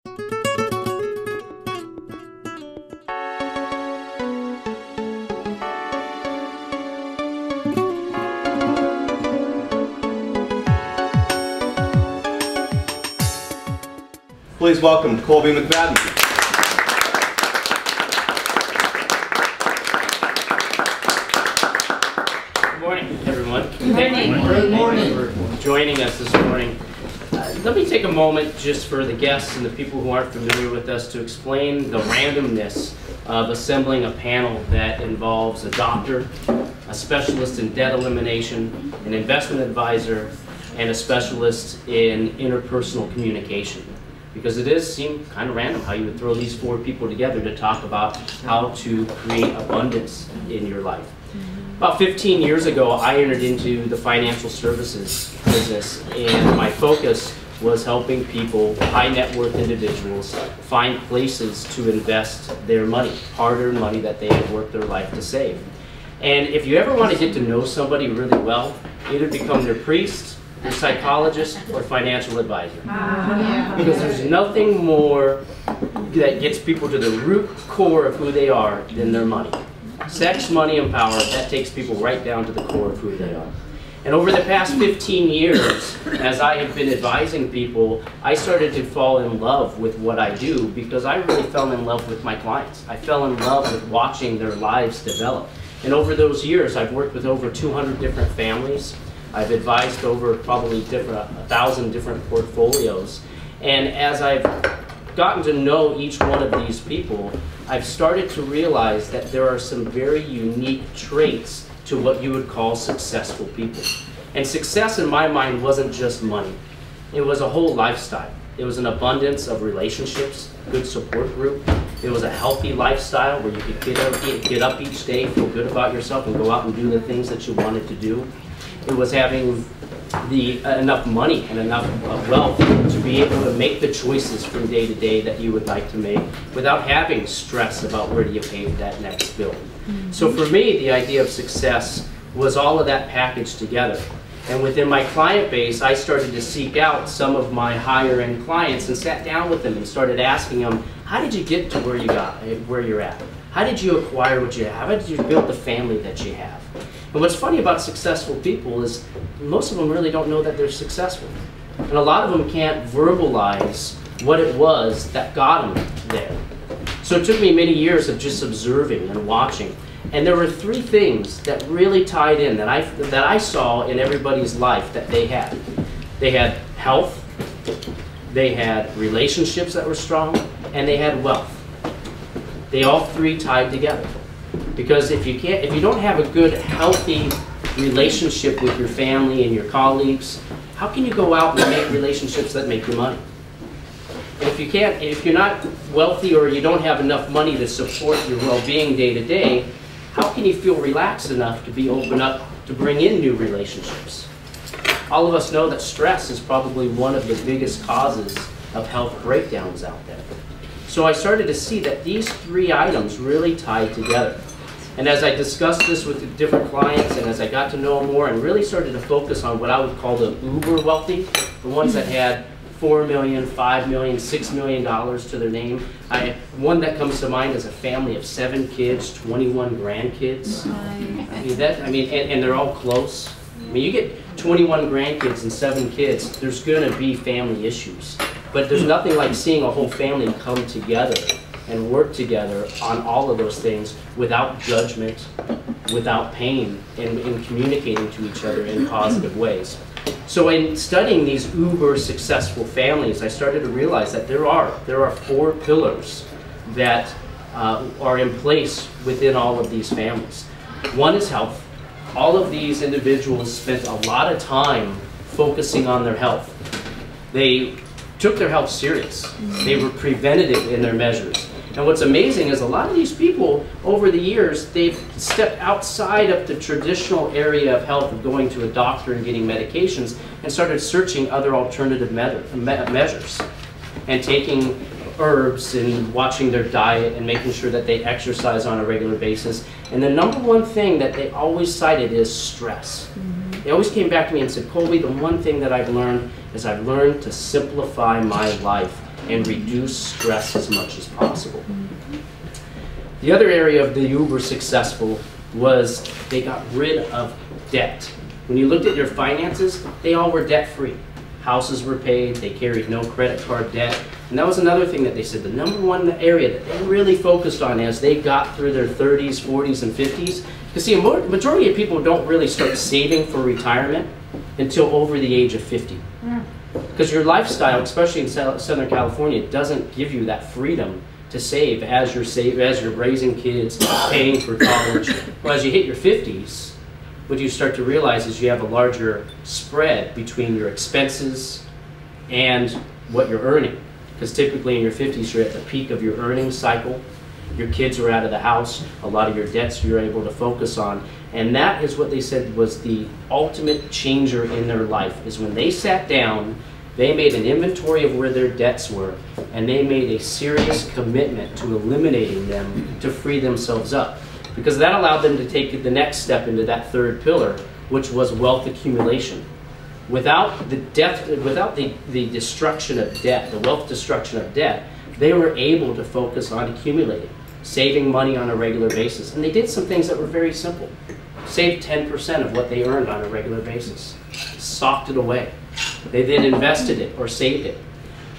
Please welcome Colby McFadden. Good morning, everyone. Good morning. For joining us this morning. Let me take a moment just for the guests and the people who aren't familiar with us to explain the randomness of assembling a panel that involves a doctor, a specialist in debt elimination, an investment advisor, and a specialist in interpersonal communication. Because it does seem kind of random how you would throw these four people together to talk about how to create abundance in your life. About 15 years ago, I entered into the financial services business, and my focus was helping people, high net worth individuals, find places to invest their money, hard-earned money that they had worked their life to save. And if you ever want to get to know somebody really well, either become their priest, their psychologist, or financial advisor. Because there's nothing more that gets people to the root core of who they are than their money. Sex, money, and power, that takes people right down to the core of who they are. And over the past 15 years, as I have been advising people, I started to fall in love with what I do because I really fell in love with my clients. I fell in love with watching their lives develop. And over those years, I've worked with over 200 different families. I've advised over probably 1,000 different portfolios. And as I've gotten to know each one of these people, I've started to realize that there are some very unique traits to what you would call successful people. And success in my mind wasn't just money. It was a whole lifestyle. It was an abundance of relationships, good support group. It was a healthy lifestyle where you could get up each day, feel good about yourself, and go out and do the things that you wanted to do. It was having enough money and enough wealth to be able to make the choices from day to day that you would like to make without having stress about where do you pay that next bill. So for me, the idea of success was all of that packaged together. And within my client base, I started to seek out some of my higher end clients and sat down with them and started asking them, how did you get to where you're at? How did you acquire what you have? How did you build the family that you have? And what's funny about successful people is most of them really don't know that they're successful. And a lot of them can't verbalize what it was that got them there. So it took me many years of just observing and watching. And there were three things that really tied in that I saw in everybody's life that they had. They had health, they had relationships that were strong, and they had wealth. They all three tied together. Because if you don't have a good, healthy relationship with your family and your colleagues, how can you go out and make relationships that make you money? And if you're not wealthy or you don't have enough money to support your well-being day to day, how can you feel relaxed enough to be open up to bring in new relationships? All of us know that stress is probably one of the biggest causes of health breakdowns out there. So I started to see that these three items really tied together. And as I discussed this with different clients and as I got to know them more and really started to focus on what I would call the uber wealthy, the ones that had $4 million, $5 million, $6 million to their name. One that comes to mind is a family of 7 kids, 21 grandkids. And they're all close. I mean, you get 21 grandkids and 7 kids, there's going to be family issues. But there's nothing like seeing a whole family come together and work together on all of those things without judgment, without pain, and communicating to each other in positive ways. So in studying these uber successful families, I started to realize that there are 4 pillars that are in place within all of these families. One is health. All of these individuals spent a lot of time focusing on their health. They took their health serious. They were preventative in their measures. And what's amazing is a lot of these people, over the years, they've stepped outside of the traditional area of health of going to a doctor and getting medications and started searching other alternative measures and taking herbs and watching their diet and making sure that they exercise on a regular basis. And the number one thing that they always cited is stress. They always came back to me and said, Colby, the one thing that I've learned is I've learned to simplify my life and reduce stress as much as possible. The other area of the uber successful was they got rid of debt. When you looked at their finances, they all were debt-free. Houses were paid, they carried no credit card debt. And that was another thing that they said, the number one area that they really focused on as they got through their 30s, 40s, and 50s. Because see, a majority of people don't really start saving for retirement until over the age of 50. Because your lifestyle, especially in Southern California, doesn't give you that freedom to save as you're raising kids, paying for college. Well, as you hit your 50s, what you start to realize is you have a larger spread between your expenses and what you're earning. Because typically in your 50s, you're at the peak of your earnings cycle. Your kids are out of the house. A lot of your debts you're able to focus on. And that is what they said was the ultimate changer in their life, is when they sat down, they made an inventory of where their debts were, and they made a serious commitment to eliminating them to free themselves up. Because that allowed them to take the next step into that third pillar, which was wealth accumulation. Without the destruction of debt, the wealth destruction of debt, they were able to focus on accumulating, saving money on a regular basis. And they did some things that were very simple. Saved 10% of what they earned on a regular basis. Socked it away. They then invested it or saved it.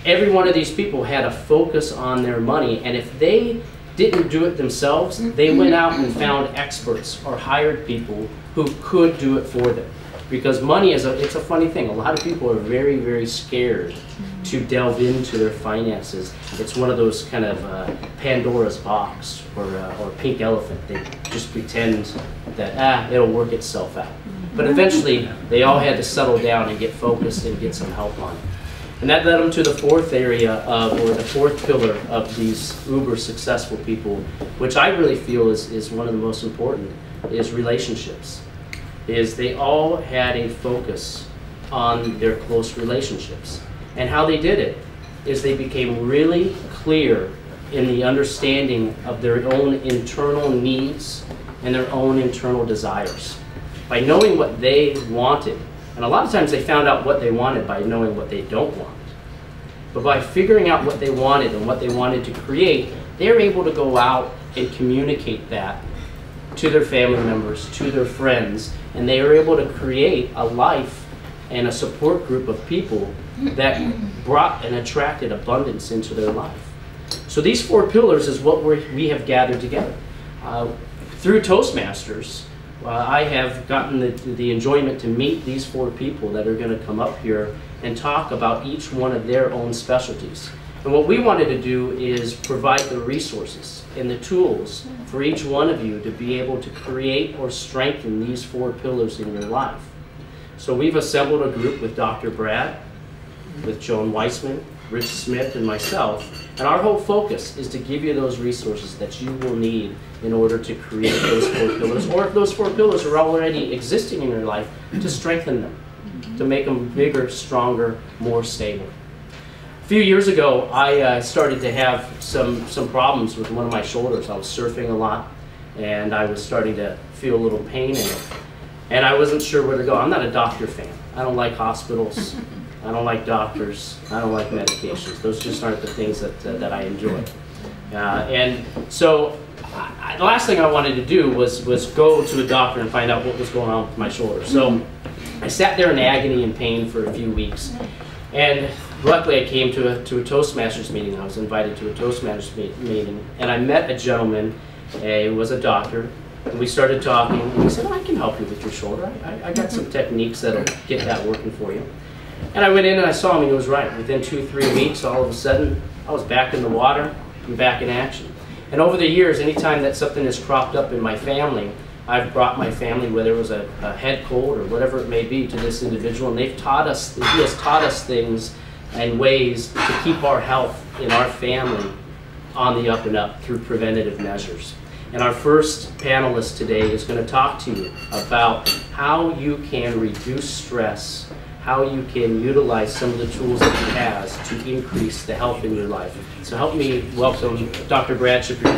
Every one of these people had a focus on their money, and if they didn't do it themselves, they went out and found experts or hired people who could do it for them. Because money is it's a funny thing. A lot of people are very, very scared to delve into their finances. It's one of those kind of Pandora's box or pink elephant. They just pretend that it'll work itself out. But eventually, they all had to settle down and get focused and get some help on it. And that led them to the fourth area or the fourth pillar of these uber successful people, which I really feel is one of the most important, is relationships. Is they all had a focus on their close relationships. And how they did it is they became really clear in the understanding of their own internal needs and their own internal desires. By knowing what they wanted, and a lot of times they found out what they wanted by knowing what they don't want. But by figuring out what they wanted and what they wanted to create, they're able to go out and communicate that to their family members, to their friends, and they are able to create a life and a support group of people that brought and attracted abundance into their life. So these four pillars is what we have gathered together. Through Toastmasters, I have gotten the enjoyment to meet these four people that are going to come up here and talk about each one of their own specialties. And what we wanted to do is provide the resources and the tools for each one of you to be able to create or strengthen these four pillars in your life. So we've assembled a group with Dr. Brad, with Joan Weissman, Rich Smith, and myself. And our whole focus is to give you those resources that you will need in order to create those four pillars, or if those four pillars are already existing in your life, to strengthen them, to make them bigger, stronger, more stable. A few years ago, I started to have some problems with one of my shoulders. I was surfing a lot, and I was starting to feel a little pain in it. And I wasn't sure where to go. I'm not a doctor fan. I don't like hospitals. I don't like doctors. I don't like medications. Those just aren't the things that I enjoy. And so the last thing I wanted to do was go to a doctor and find out what was going on with my shoulder. So I sat there in agony and pain for a few weeks. And luckily I came to a Toastmasters meeting. I was invited to a Toastmasters meeting. And I met a gentleman who was a doctor. And we started talking. And he said, I can help you with your shoulder. I got some techniques that'll get that working for you. And I went in and I saw him, and he was right. Within 2-3 weeks, all of a sudden, I was back in the water and back in action. And over the years, anytime that something has cropped up in my family, I've brought my family, whether it was a head cold or whatever it may be, to this individual, and he has taught us things and ways to keep our health in our family on the up and up through preventative measures. And our first panelist today is going to talk to you about how you can reduce stress, how you can utilize some of the tools that he has to increase the health in your life. So help me welcome Dr. Brad Shapiro.